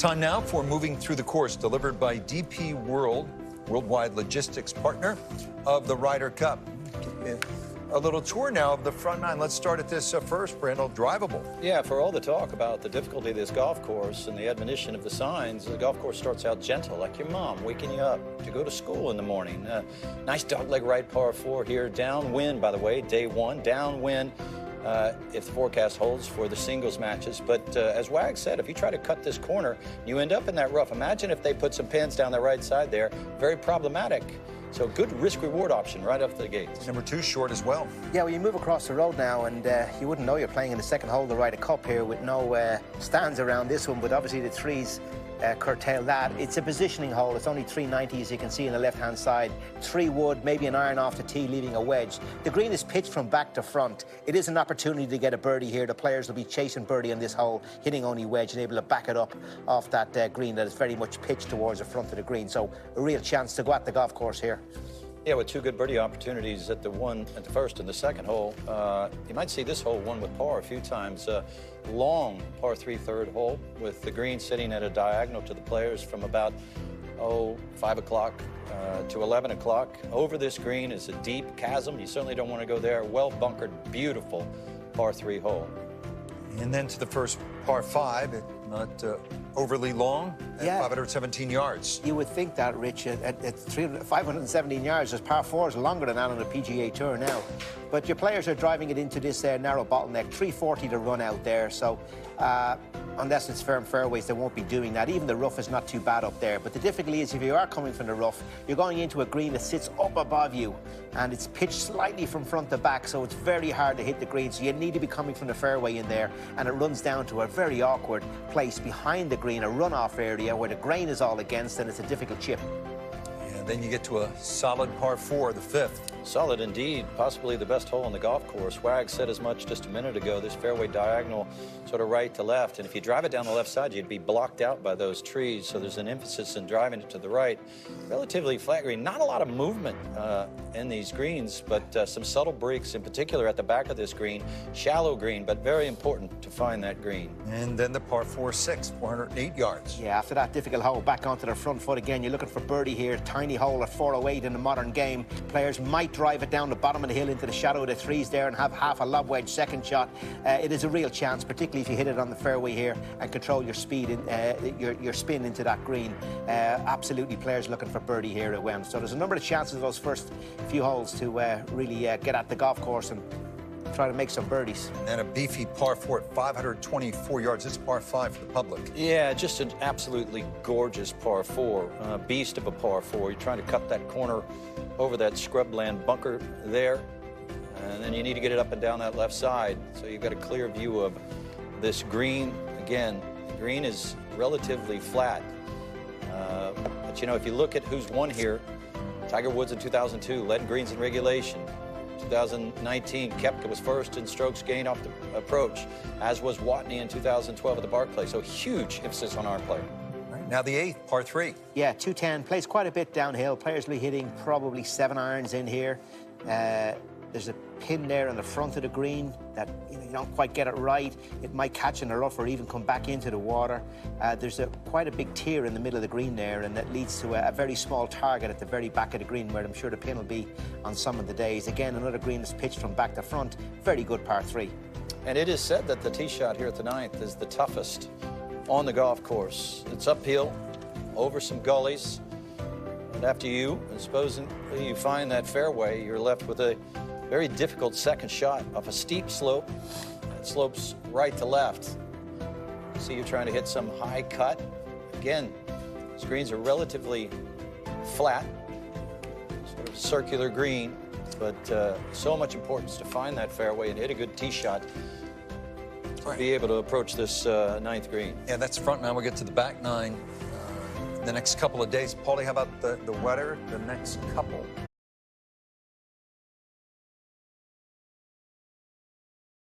Time now for Moving Through the Course, delivered by DP World, worldwide logistics partner of the Ryder Cup. A little tour now of the front nine. Let's start at this first, Brandel, drivable. Yeah, for all the talk about the difficulty of this golf course and the admonition of the signs, the golf course starts out gentle, like your mom waking you up to go to school in the morning. Nice dogleg right par 4 here, downwind, by the way, day one, downwind. If the forecast holds for the singles matches. But as Wag said, if you try to cut this corner, you end up in that rough. Imagine if they put some pins down the right side there. Very problematic. So good risk-reward option right off the gates. Number 2 short as well. Yeah, well, you move across the road now, and you wouldn't know you're playing in the second hole of the Ryder Cup here with no stands around this one, but obviously the trees curtail that. It's a positioning hole. It's only 390, as you can see on the left-hand side. 3 wood, maybe an iron off the tee, leaving a wedge. The green is pitched from back to front. It is an opportunity to get a birdie here. The players will be chasing birdie on this hole, hitting only wedge and able to back it up off that green that is very much pitched towards the front of the green. So a real chance to go at the golf course here. Yeah, with 2 good birdie opportunities at the first and the second hole. You might see this hole won with par a few times. Long par 3 third hole with the green sitting at a diagonal to the players from about 5 o'clock to 11 o'clock. Over this green is a deep chasm. You certainly don't want to go there. Well bunkered, beautiful par 3 hole. And then to the first par 5, not overly long, at 517 yards. You would think that, Rich, at 517 yards, as par 4 is longer than that on the PGA Tour now. But your players are driving it into this narrow bottleneck, 340 to run out there. So unless it's firm fairways, they won't be doing that. Even the rough is not too bad up there. But the difficulty is if you are coming from the rough, you're going into a green that sits up above you, and it's pitched slightly from front to back, so it's very hard to hit the green. So you need to be coming from the fairway in there, and it runs down to a very awkward place behind the green, a runoff area where the grain is all against, and it's a difficult chip. And then you get to a solid par 4, the 5th. Solid indeed, possibly the best hole on the golf course. Wag said as much just a minute ago, this fairway diagonal sort of right to left. And if you drive it down the left side, you'd be blocked out by those trees. So there's an emphasis in driving it to the right. Relatively flat green, not a lot of movement in these greens, but some subtle breaks in particular at the back of this green. Shallow green, but very important to find that green. And then the par 4-6, 408 yards. Yeah, after that difficult hole, back onto the front foot again. You're looking for birdie here. Tiny hole at 408 in the modern game. Players might drive it down the bottom of the hill into the shadow of the trees there and have half a lob wedge second shot. It is a real chance, particularly if you hit it on the fairway here and control your speed, your spin into that green. Absolutely, players looking for birdie here at Wem. So there's a number of chances those first few holes to really get at the golf course and try to make some birdies. And a beefy par 4 at 524 yards. It's par 5 for the public. Yeah, just an absolutely gorgeous par 4. Beast of a par 4. You're trying to cut that corner over that scrubland bunker there. And then you need to get it up and down that left side. So you've got a clear view of this green. Again, the green is relatively flat. But, you know, if you look at who's won here, Tiger Woods in 2002 led greens in regulation. 2019, Koepka was first in strokes gained off the approach, as was Watney in 2012 at the Barclays. So huge emphasis on our player. Right, now the 8th, par 3. Yeah, 210, plays quite a bit downhill. Players will be hitting probably 7 irons in here. There's a pin there on the front of the green that you don't quite get it right. It might catch in the rough or even come back into the water. There's quite a big tier in the middle of the green there, and that leads to a very small target at the very back of the green where I'm sure the pin will be on some of the days. Again, another green that's pitched from back to front. Very good par 3. And it is said that the tee shot here at the 9th is the toughest on the golf course. It's uphill, over some gullies. And after you, supposing you find that fairway, you're left with a very difficult second shot off a steep slope. It slopes right to left. See, you're trying to hit some high cut. Again, these greens are relatively flat, sort of circular green, but so much importance to find that fairway and hit a good tee shot to be able to approach this 9th green. Yeah, that's front 9. We'll get to the back 9 the next couple of days. Paulie, how about the weather the next couple?